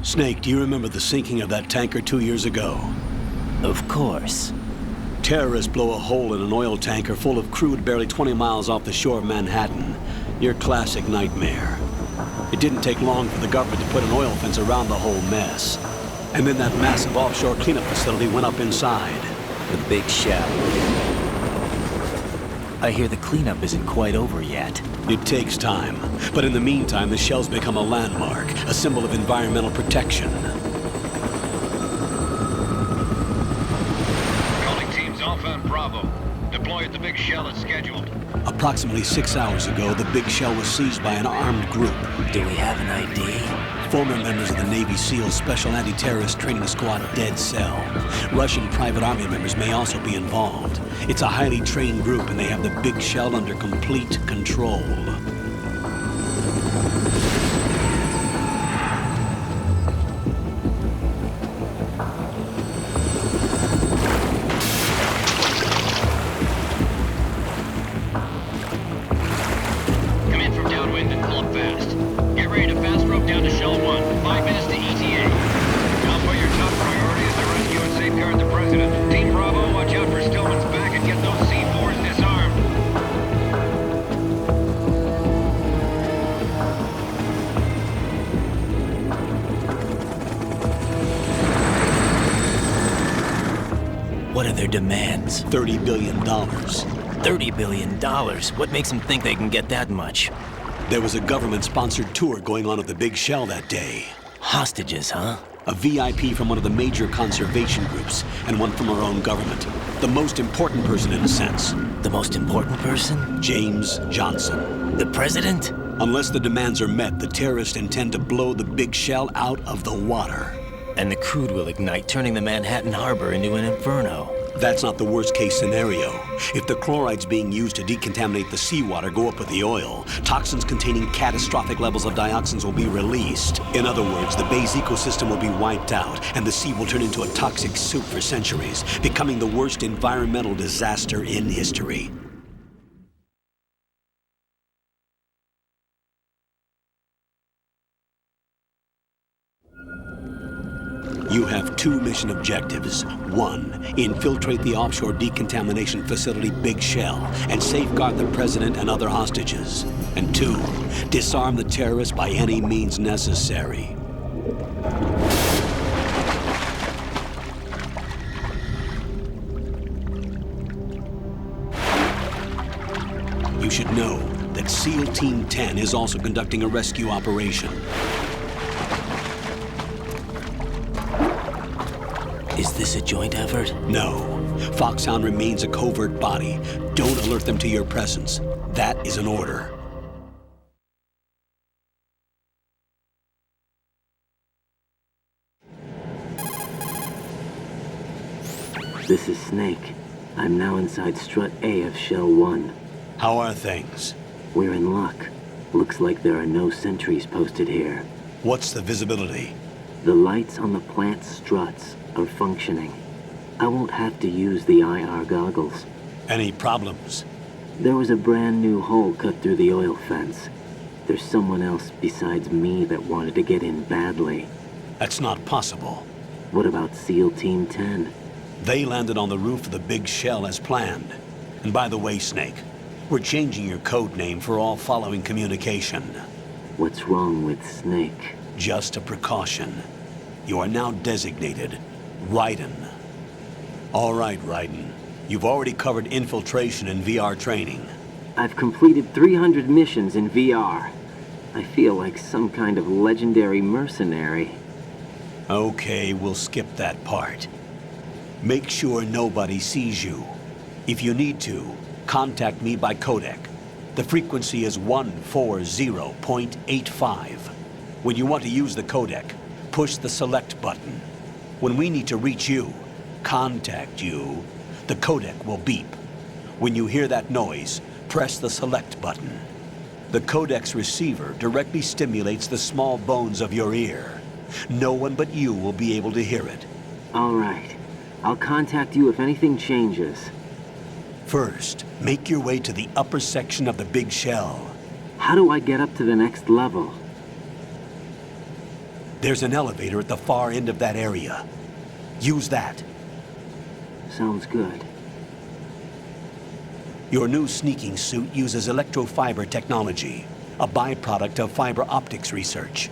Snake, do you remember the sinking of that tanker 2 years ago? Of course. Terrorists blow a hole in an oil tanker full of crude barely 20 miles off the shore of Manhattan. Your classic nightmare. It didn't take long for the government to put an oil fence around the whole mess. And then that massive offshore cleanup facility went up inside. The big shell. I hear the cleanup isn't quite over yet. It takes time. But in the meantime, the shell's become a landmark, a symbol of environmental protection. Calling teams Alpha and Bravo. Deploy at the big shell as scheduled. Approximately 6 hours ago, the big shell was seized by an armed group. Do we have an ID? Former members of the Navy SEAL Special Anti-Terrorist Training Squad Dead Cell. Russian private army members may also be involved. It's a highly trained group and they have the big shell under complete control. Come in from downwind and pull up fast. Get ready to fast rope down to Shell 1. 5 minutes to ETA. Alpha, your top priority is to rescue and safeguard the President. Team Bravo, watch out for Stillman's back and get those C4s disarmed. What are their demands? $30 billion. $30 billion? What makes them think they can get that much? There was a government-sponsored tour going on at the big shell that day. Hostages, huh? A VIP from one of the major conservation groups, and one from our own government. The most important person in a sense. The most important person? James Johnson. The president? Unless the demands are met, the terrorists intend to blow the big shell out of the water. And the crude will ignite, turning the Manhattan Harbor into an inferno. That's not the worst-case scenario. If the chlorides being used to decontaminate the seawater go up with the oil, toxins containing catastrophic levels of dioxins will be released. In other words, the bay's ecosystem will be wiped out, and the sea will turn into a toxic soup for centuries, becoming the worst environmental disaster in history. You have 2 mission objectives. 1, infiltrate the offshore decontamination facility Big Shell and safeguard the president and other hostages. And 2, disarm the terrorists by any means necessary. You should know that SEAL Team 10 is also conducting a rescue operation. Is this a joint effort? No. Foxhound remains a covert body. Don't alert them to your presence. That is an order. This is Snake. I'm now inside Strut A of Shell 1. How are things? We're in luck. Looks like there are no sentries posted here. What's the visibility? The lights on the plant struts are functioning. I won't have to use the IR goggles. Any problems? There was a brand new hole cut through the oil fence. There's someone else besides me that wanted to get in badly. That's not possible. What about SEAL Team 10? They landed on the roof of the Big Shell as planned. And by the way, Snake, we're changing your code name for all following communication. What's wrong with Snake? Just a precaution. You are now designated Raiden. All right, Raiden. You've already covered infiltration and VR training. I've completed 300 missions in VR. I feel like some kind of legendary mercenary. Okay, we'll skip that part. Make sure nobody sees you. If you need to, contact me by codec. The frequency is 140.85. When you want to use the codec, push the select button. When we need to reach you, contact you, the codec will beep. When you hear that noise, press the select button. The codec's receiver directly stimulates the small bones of your ear. No one but you will be able to hear it. All right. I'll contact you if anything changes. First, make your way to the upper section of the Big Shell. How do I get up to the next level? There's an elevator at the far end of that area. Use that. Sounds good. Your new sneaking suit uses electrofiber technology, a byproduct of fiber optics research.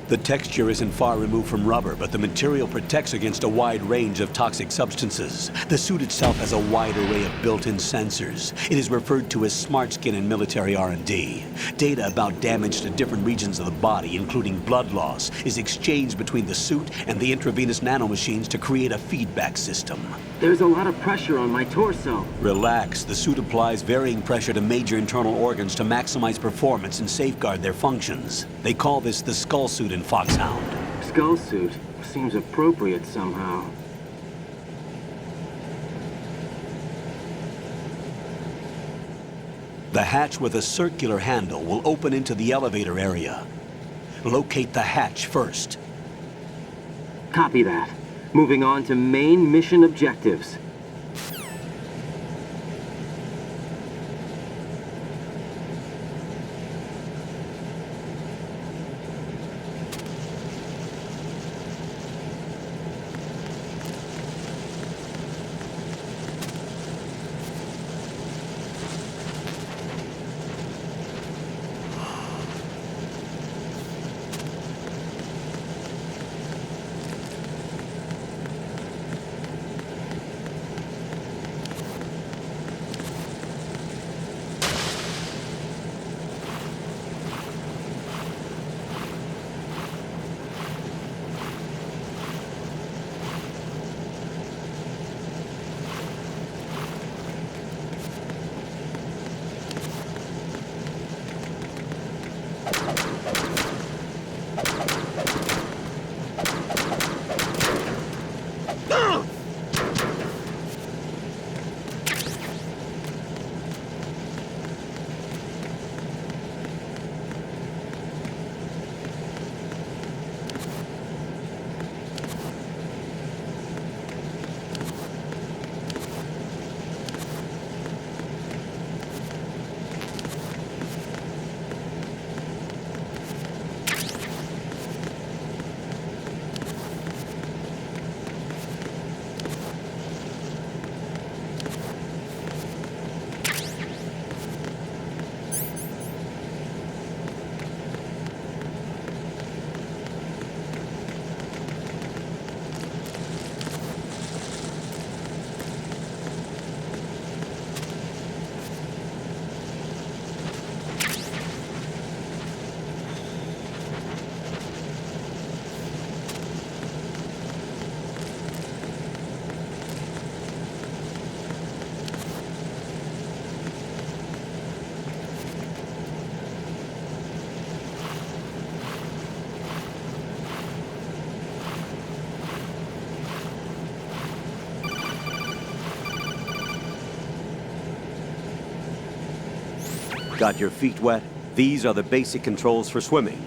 The texture isn't far removed from rubber, but the material protects against a wide range of toxic substances. The suit itself has a wide array of built-in sensors. It is referred to as smart skin in military R&D. Data about damage to different regions of the body, including blood loss, is exchanged between the suit and the intravenous nanomachines to create a feedback system. There's a lot of pressure on my torso. Relax. The suit applies varying pressure to major internal organs to maximize performance and safeguard their functions. They call this the skull suit in Foxhound. Skull suit seems appropriate somehow. The hatch with a circular handle will open into the elevator area. Locate the hatch first. Copy that. Moving on to main mission objectives. Got your feet wet? These are the basic controls for swimming.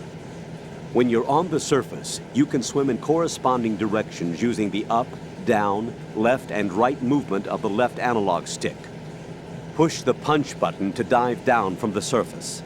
When you're on the surface, you can swim in corresponding directions using the up, down, left, and right movement of the left analog stick. Push the punch button to dive down from the surface.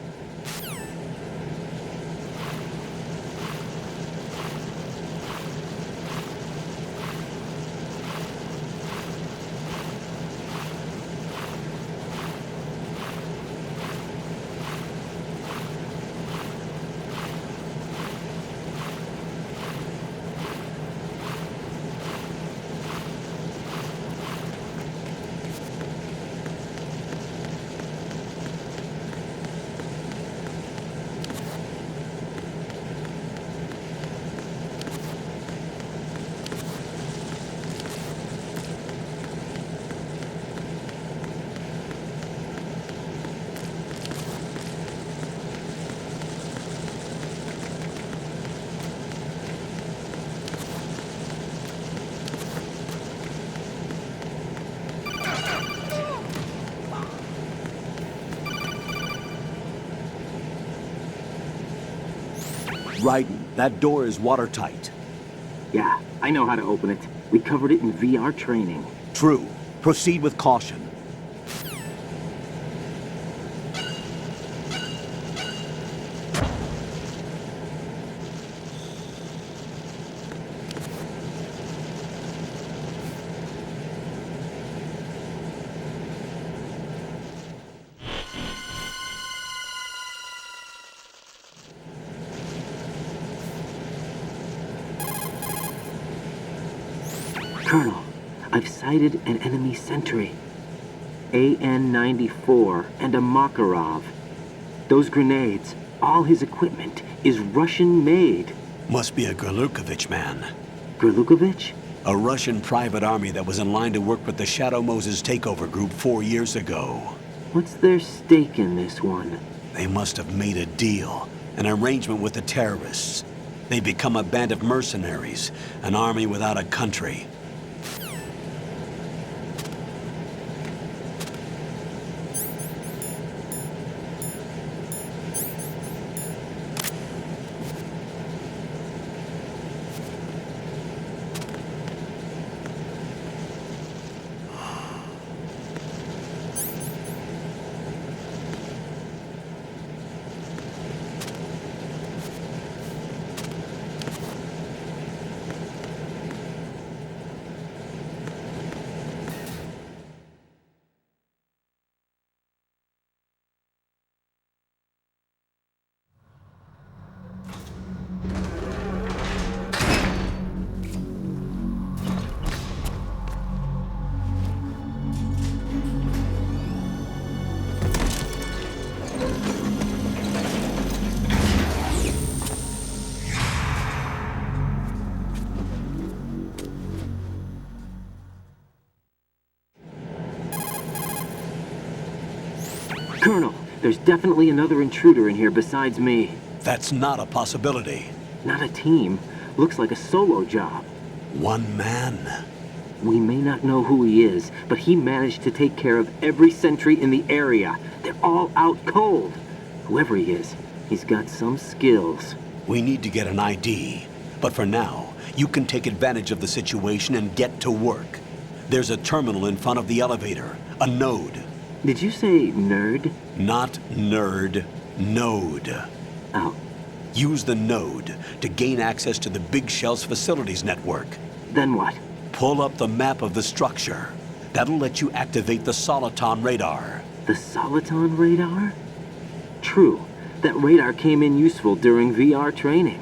Raiden, that door is watertight. Yeah, I know how to open it. We covered it in VR training. True. Proceed with caution. Colonel, I've sighted an enemy sentry. AN-94 and a Makarov. Those grenades, all his equipment, is Russian-made. Must be a Grlukovich man. Grlukovich? A Russian private army that was in line to work with the Shadow Moses takeover group 4 years ago. What's their stake in this one? They must have made a deal, an arrangement with the terrorists. They become a band of mercenaries, an army without a country. Colonel, there's definitely another intruder in here besides me. That's not a possibility. Not a team. Looks like a solo job. One man. We may not know who he is, but he managed to take care of every sentry in the area. They're all out cold. Whoever he is, he's got some skills. We need to get an ID. But for now, you can take advantage of the situation and get to work. There's a terminal in front of the elevator. A node. Did you say nerd? Not nerd. Node. Oh, Use the node to gain access to the Big Shell's facilities network. then what? Pull up the map of the structure. That'll let you activate the Soliton radar. The Soliton radar? True. That radar came in useful during VR training.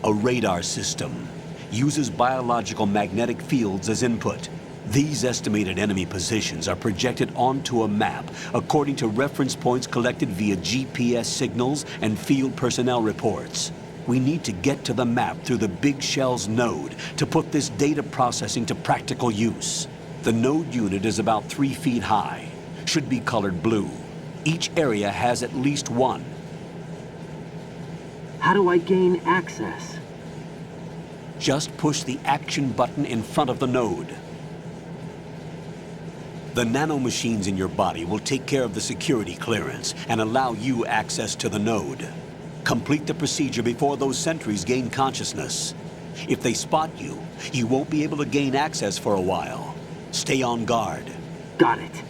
A radar system uses biological magnetic fields as input. These estimated enemy positions are projected onto a map according to reference points collected via GPS signals and field personnel reports. We need to get to the map through the Big Shell's node to put this data processing to practical use. The node unit is about 3 feet high, should be colored blue. Each area has at least one. How do I gain access? Just push the action button in front of the node. The nanomachines in your body will take care of the security clearance and allow you access to the node. Complete the procedure before those sentries gain consciousness. If they spot you, you won't be able to gain access for a while. Stay on guard. Got it.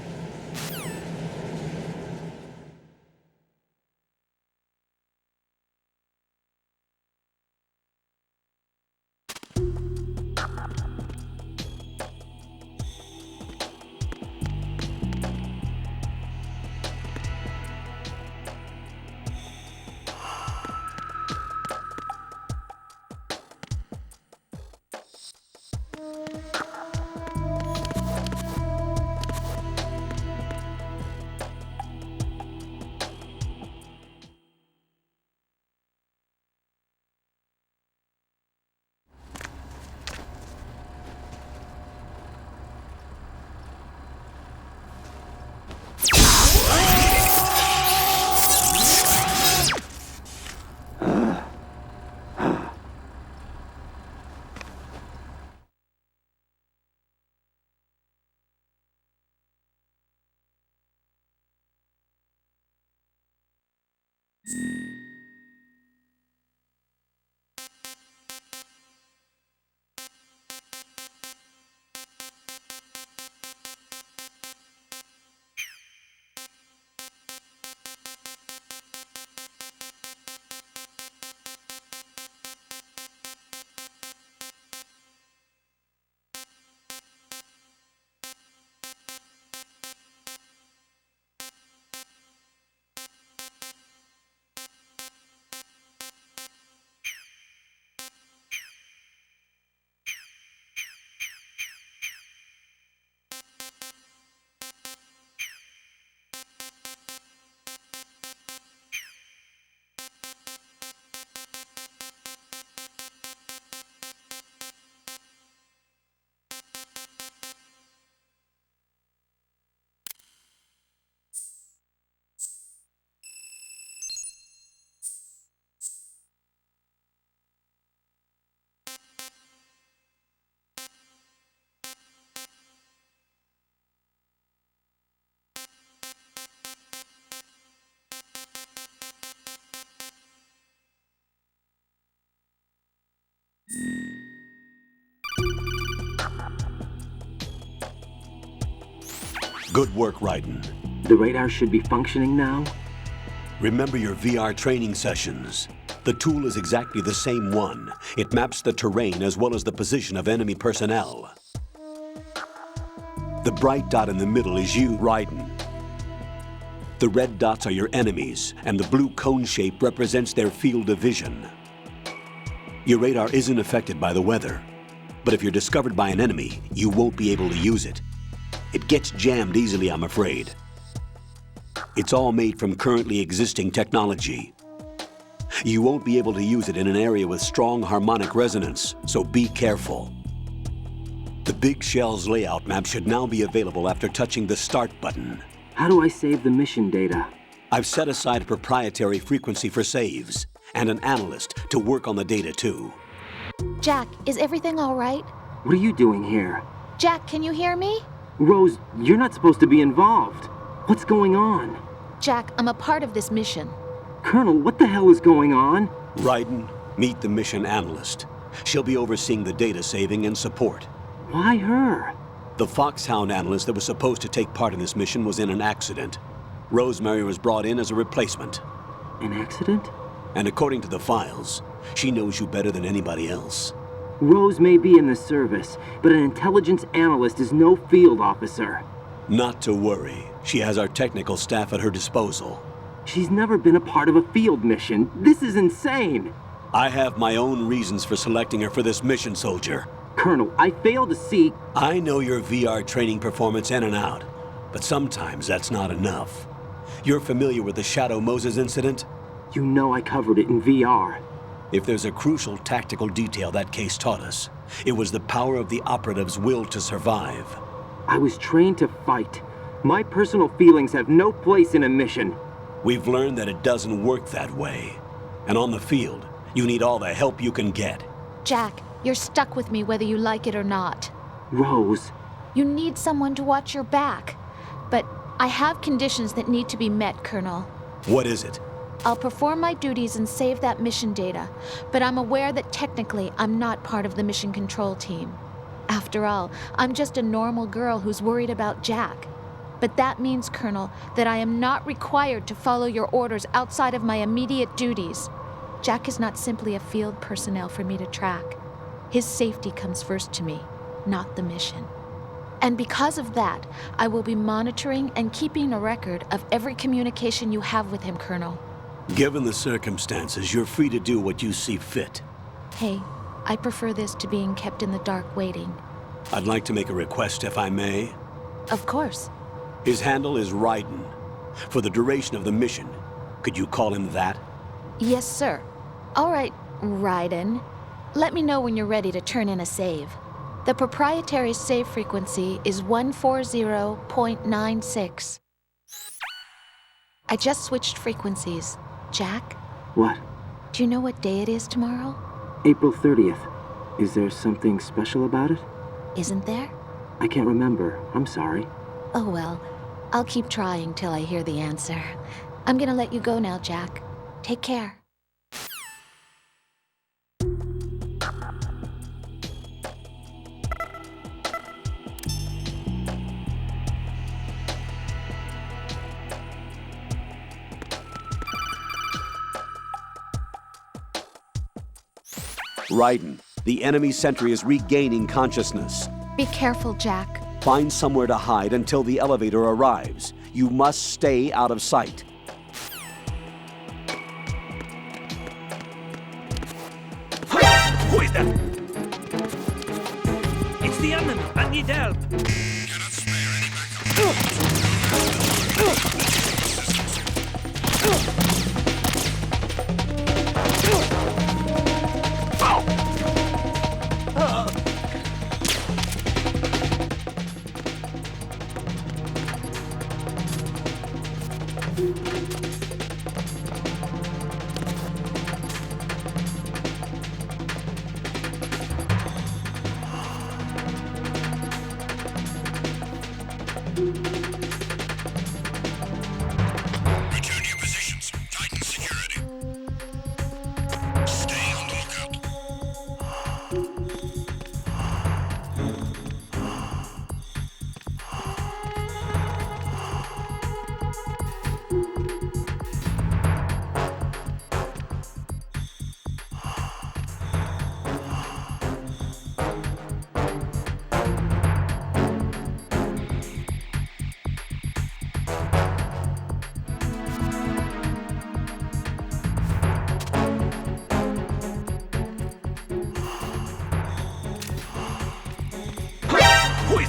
Good work, Raiden. The radar should be functioning now? Remember your VR training sessions. The tool is exactly the same one. It maps the terrain as well as the position of enemy personnel. The bright dot in the middle is you, Raiden. The red dots are your enemies, and the blue cone shape represents their field of vision. Your radar isn't affected by the weather, but if you're discovered by an enemy, you won't be able to use it. It gets jammed easily, I'm afraid. It's all made from currently existing technology. You won't be able to use it in an area with strong harmonic resonance, so be careful. The Big Shell's layout map should now be available after touching the Start button. How do I save the mission data? I've set aside a proprietary frequency for saves, and an analyst to work on the data too. Jack, is everything all right? What are you doing here? Jack, can you hear me? Rose, you're not supposed to be involved. What's going on? Jack, I'm a part of this mission. Colonel, what the hell is going on? Raiden, meet the mission analyst. She'll be overseeing the data saving and support. Why her? The Foxhound analyst that was supposed to take part in this mission was in an accident. Rosemary was brought in as a replacement. An accident? And according to the files, she knows you better than anybody else. Rose may be in the service, but an intelligence analyst is no field officer. Not to worry. She has our technical staff at her disposal. She's never been a part of a field mission. This is insane. I have my own reasons for selecting her for this mission, soldier. Colonel, I fail to see... I know your VR training performance in and out, but sometimes that's not enough. You're familiar with the Shadow Moses incident? You know I covered it in VR. If there's a crucial tactical detail that case taught us, it was the power of the operative's will to survive. I was trained to fight. My personal feelings have no place in a mission. We've learned that it doesn't work that way. And on the field, you need all the help you can get. Jack, you're stuck with me whether you like it or not. Rose. You need someone to watch your back. But I have conditions that need to be met, Colonel. What is it? I'll perform my duties and save that mission data, but I'm aware that technically I'm not part of the mission control team. After all, I'm just a normal girl who's worried about Jack. But that means, Colonel, that I am not required to follow your orders outside of my immediate duties. Jack is not simply a field personnel for me to track. His safety comes first to me, not the mission. And because of that, I will be monitoring and keeping a record of every communication you have with him, Colonel. Given the circumstances, you're free to do what you see fit. Hey, I prefer this to being kept in the dark waiting. I'd like to make a request, if I may. Of course. His handle is Raiden. For the duration of the mission, could you call him that? Yes, sir. All right, Raiden. Let me know when you're ready to turn in a save. The proprietary save frequency is 140.96. I just switched frequencies. Jack, What? do you know what day it is tomorrow? April 30th. Is there something special about it? Isn't there? I can't remember. I'm sorry. Oh well, I'll keep trying till I hear the answer. I'm gonna let you go now, Jack. Take care. Raiden, the enemy sentry is regaining consciousness. Be careful, Jack. Find somewhere to hide until the elevator arrives. You must stay out of sight. Who is that? It's the enemy. I need help. Return your positions. Tighten security. Stay on the lookout.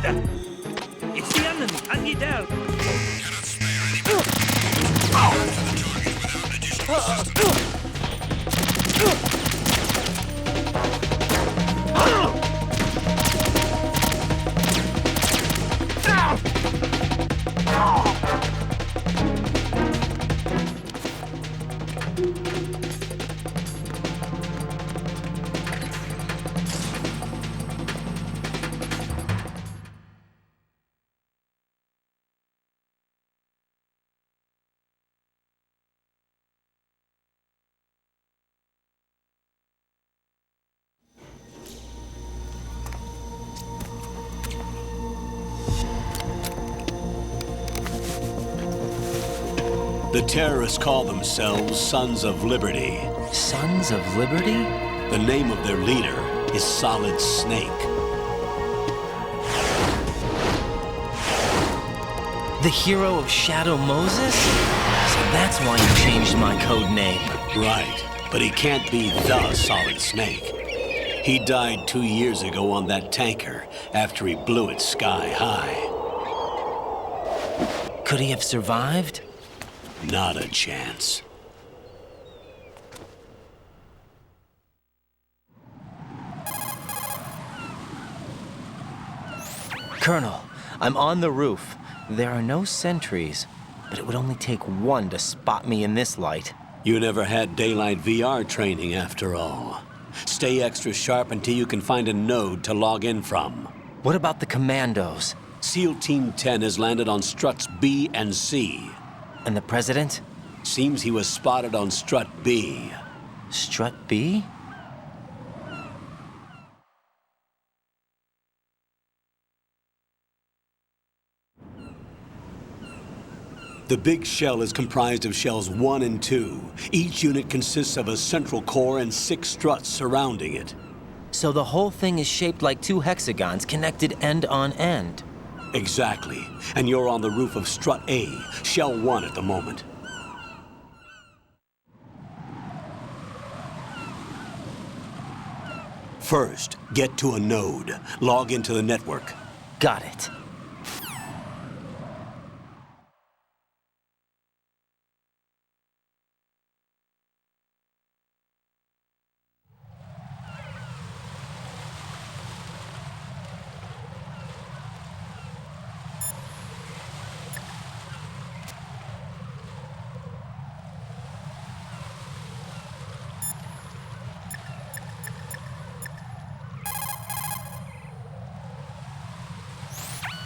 that? It's the enemy. I need help. Cannot spare any more. To the target without additional assistance. The terrorists call themselves Sons of Liberty. Sons of Liberty? The name of their leader is Solid Snake. The hero of Shadow Moses? So that's why you changed my code name. Right, but he can't be the Solid Snake. He died 2 years ago on that tanker after he blew it sky high. Could he have survived? Not a chance. Colonel, I'm on the roof. There are no sentries, but it would only take one to spot me in this light. You never had daylight VR training after all. Stay extra sharp until you can find a node to log in from. What about the commandos? SEAL Team 10 has landed on struts B and C. And the president? Seems he was spotted on strut B. Strut B? The big shell is comprised of shells 1 and 2. Each unit consists of a central core and 6 struts surrounding it. So the whole thing is shaped like 2 hexagons connected end on end. Exactly. And you're on the roof of strut A, shell 1 at the moment. First, get to a node. Log into the network. Got it.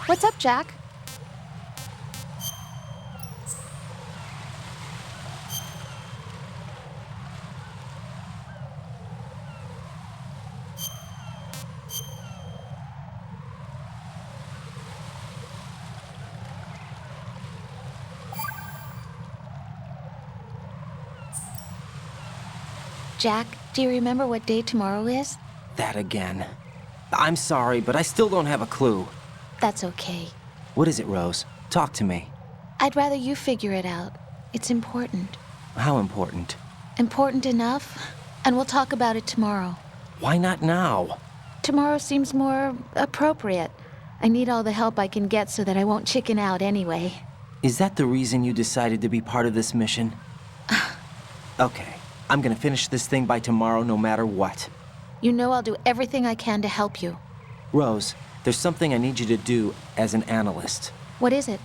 What's up, Jack? Jack, do you remember what day tomorrow is? That again. I'm sorry, but I still don't have a clue. That's okay. What is it, Rose? Talk to me. I'd rather you figure it out. It's important. How important? Important enough, and we'll talk about it tomorrow. Why not now? Tomorrow seems more appropriate. I need all the help I can get so that I won't chicken out anyway. Is that the reason you decided to be part of this mission? Okay, I'm gonna finish this thing by tomorrow no matter what. You know I'll do everything I can to help you. Rose, there's something I need you to do as an analyst. What is it?